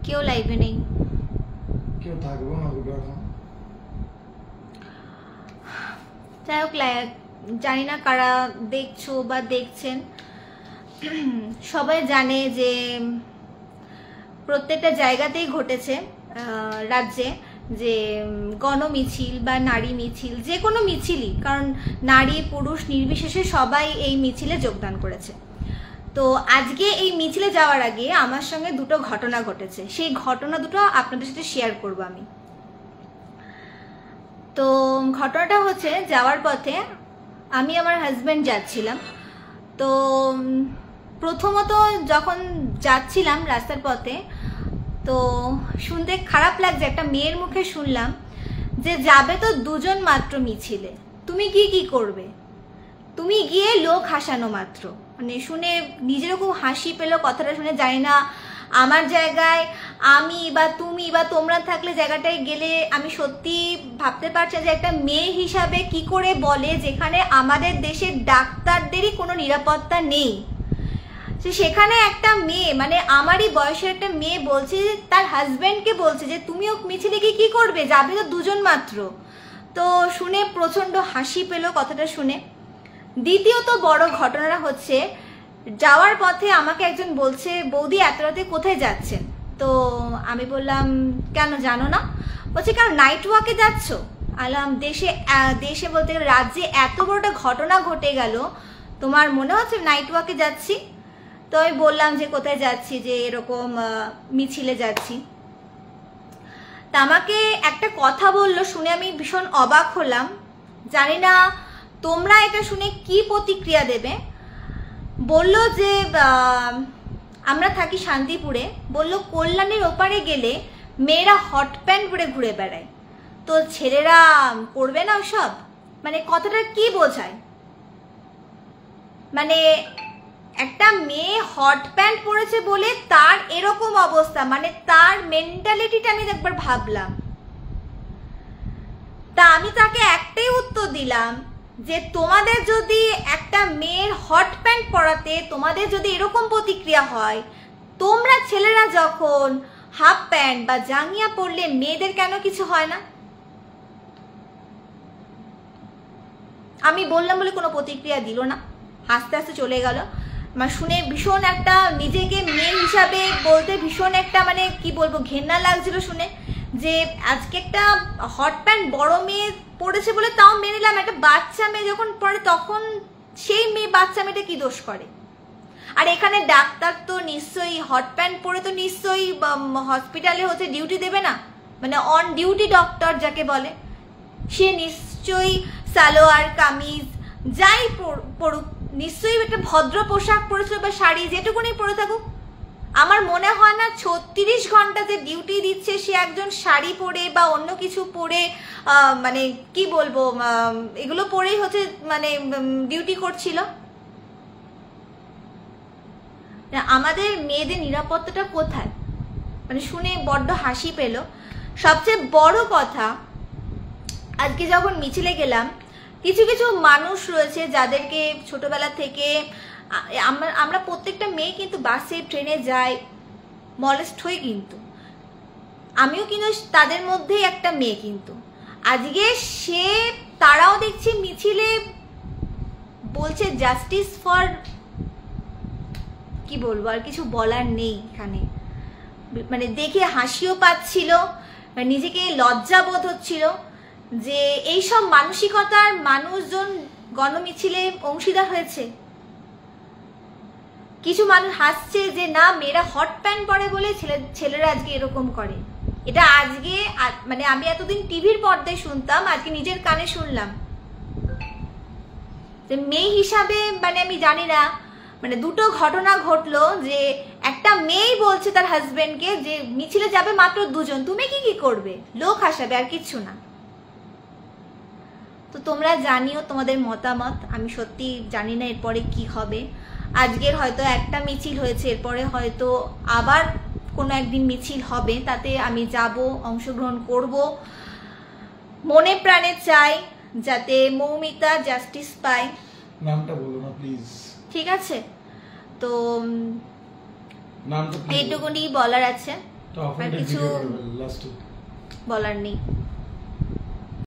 কেউ লাইভে নেই, কেউ থাকবো না এখন। যাই হোক, জানি না কারা দেখছো বা দেখছেন। সবাই জানে যে প্রত্যেকটা জায়গাতেই ঘটেছে রাজ্যে যে গণমিছিল বা নারী মিছিল, যে কোনো মিছিলই, কারণ নারী পুরুষ নির্বিশেষে সবাই এই মিছিলে যোগদান করেছে। তো আজকে এই মিছিলে যাওয়ার আগে আমার সঙ্গে দুটো ঘটনা ঘটেছে, সেই ঘটনা দুটো আপনাদের সাথে শেয়ার করব আমি। তো ঘটনাটা হচ্ছে, যাওয়ার পথে আমি আমার হাজব্যান্ড যাচ্ছিলাম। তো প্রথমত যখন যাচ্ছিলাম রাস্তার পথে, তো শুনতে খারাপ লাগছে, একটা মেয়ের মুখে শুনলাম যে যাবে তো দুজন মাত্র মিছিলে, তুমি কি করবে, তুমি গিয়ে লোক হাসানো মাত্র। মানে শুনে নিজেরও খুব হাসি পেলো কথাটা শুনে। জানি না আমার জায়গায় আমি বা তুমি বা তোমরা থাকলে জায়গাটায় গেলে আমি সত্যি ভাবতে পারছি যে একটা মেয়ে হিসাবে কি করে বলে, যেখানে আমাদের দেশের ডাক্তারদেরই কোনো নিরাপত্তা নেই, সেখানে একটা মেয়ে, মানে আমারই বয়সের একটা মেয়ে বলছে, তার হাজব্যান্ডকে বলছে যে তুমিও মিছিলে গিয়ে কি করবে, যাবে তো দুজন মাত্র। তো শুনে প্রচণ্ড হাসি পেলো কথাটা শুনে। দ্বিতীয়ত বড় ঘটনাটা হচ্ছে, যাওয়ার পথে আমাকে একজন বলছে, বৌদি এত রাতে কোথায় যাচ্ছেন? তো আমি বললাম, কেন জানো না? বলছে, কারণ নাইট ওয়াকে যাচ্ছ? আলাম, দেশে বলতে গেলে রাজ্যে এত বড়টা ঘটনা ঘটে গেল, তোমার মনে হচ্ছে নাইট ওয়াকে যাচ্ছি? তো আমি বললাম যে কোথায় যাচ্ছি, যে এরকম মিছিলে যাচ্ছি। তা আমাকে একটা কথা বললো, শুনে আমি ভীষণ অবাক হলাম। জানি না তোমরা এটা শুনে কি প্রতিক্রিয়া দেবে। বলল যে আমরা থাকি শান্তিপুরে, বলল কল্যাণীর ওপারে গেলে মেয়েরা হট প্যান্ট পরে ঘুরে বেড়ায়, তো ছেলেরা করবে না সব। মানে কথাটা কি বোঝায়? মানে একটা মেয়ে হট প্যান্ট পরেছে বলে তার এরকম অবস্থা, মানে তার মেন্টালিটিটা আমি একবার ভাবলাম। তা আমি তাকে একটাই উত্তর দিলাম যে তোমাদের যদি একটা মেয়ের হট প্যান্ট পরাতে তোমাদের যদি এরকম প্রতিক্রিয়া হয়, তোমরা ছেলেরা যখন হাফ প্যান্ট বা জাঙ্গিয়া পরলে মেয়েদের কেন কিছু হয় না? আমি বললাম বলে কোনো প্রতিক্রিয়া দিল না, হাসতে হাসতে চলে গেল। মানে শুনে ভীষণ একটা নিজেকে মেয়ে হিসাবে বলতে ভীষণ একটা, মানে কি বলবো, ঘেন্না লাগছিল শুনে, যে আজকে একটা হট প্যান্ট বড় মেয়ে পড়েছে বলে তাও মেনে নিলাম, একটা বাচ্চা মেয়ে যখন পড়ে তখন সেই মেয়ে বাচ্চা মেয়েটা কি দোষ করে? আর এখানে ডাক্তার তো নিশ্চয়ই হট প্যান্ট পরে তো নিশ্চয়ই হসপিটালে হচ্ছে ডিউটি দেবে না, মানে অন ডিউটি ডক্টর যাকে বলে, সে নিশ্চয়ই সালোয়ার কামিজ যাই পড়ুক নিশ্চয়ই একটা ভদ্র পোশাক পরেছিল বা শাড়ি যেটুকুনি পরে থাকুক। আমার মনে হয় না 36 ঘন্টা যে ডিউটি দিচ্ছে সে একজন শাড়ি পরে বা অন্য কিছু পরে, মানে কি বলবো, এগুলো পরেই হচ্ছে মানে ডিউটি করছিল। আমাদের মেয়েদের নিরাপত্তাটা কোথায়? মানে শুনে বড্ড হাসি পেল। সবচেয়ে বড় কথা, আজকে যখন মিছিলে গেলাম, কিছু কিছু মানুষ রয়েছে যাদেরকে ছোটবেলা থেকে আমরা প্রত্যেকটা মেয়ে কিন্তু বাসে ট্রেনে যাই, মলেস্ট হই, কিন্তু আমিও কিন্তু তাদের মধ্যেই একটা মেয়ে। কিন্তু আজকে তারাও দেখছি মিছিলে বলছে জাস্টিস ফর, কি বলবো, আর কিছু বলার নেই এখানে। মানে দেখে হাসিও পাচ্ছিল, নিজেকে লজ্জাবোধ হচ্ছিল যে এইসব মানসিকতার মানুষজন গণমিছিলে অংশীদার হয়েছে। কিছু মানুষ হাসছে যে না, মেয়েরা হট প্যান্ট পরে বলে ছেলেরা আজকে এরকম করে। এটা আজকে মানে আমি এতদিন টিভির পর্দায় শুনতাম, আজকে নিজের কানে শুনলাম। যে মেয়ে হিসাবে মানে আমি জানি না, মানে দুটো ঘটনা ঘটলো যে একটা মেয়েই বলছে তার হাজবেন্ডকে যে মিছিলে যাবে মাত্র দুজন, তুমি কি করবে, লোক হাসাবে, আর কিচ্ছু না। তো তোমরা জানিও তোমাদের মতামত। আমি সত্যি জানি না এরপরে কি হবে। আজকের হয়তো একটা মিছিল হয়েছে, এরপরে হয়তো আবার কোনো একদিন মিছিল হবে, তাতে আমি যাব, অংশগ্রহণ করব। মনে প্রাণে চাই যাতে মৌমিতা জাস্টিস পায়। নামটা বলো না প্লিজ। ঠিক আছে, তো এইটুকুনি বলার আছে। তো অফেন্ডেড কিছু ভিডিও করে লাস্টে বলার নেই।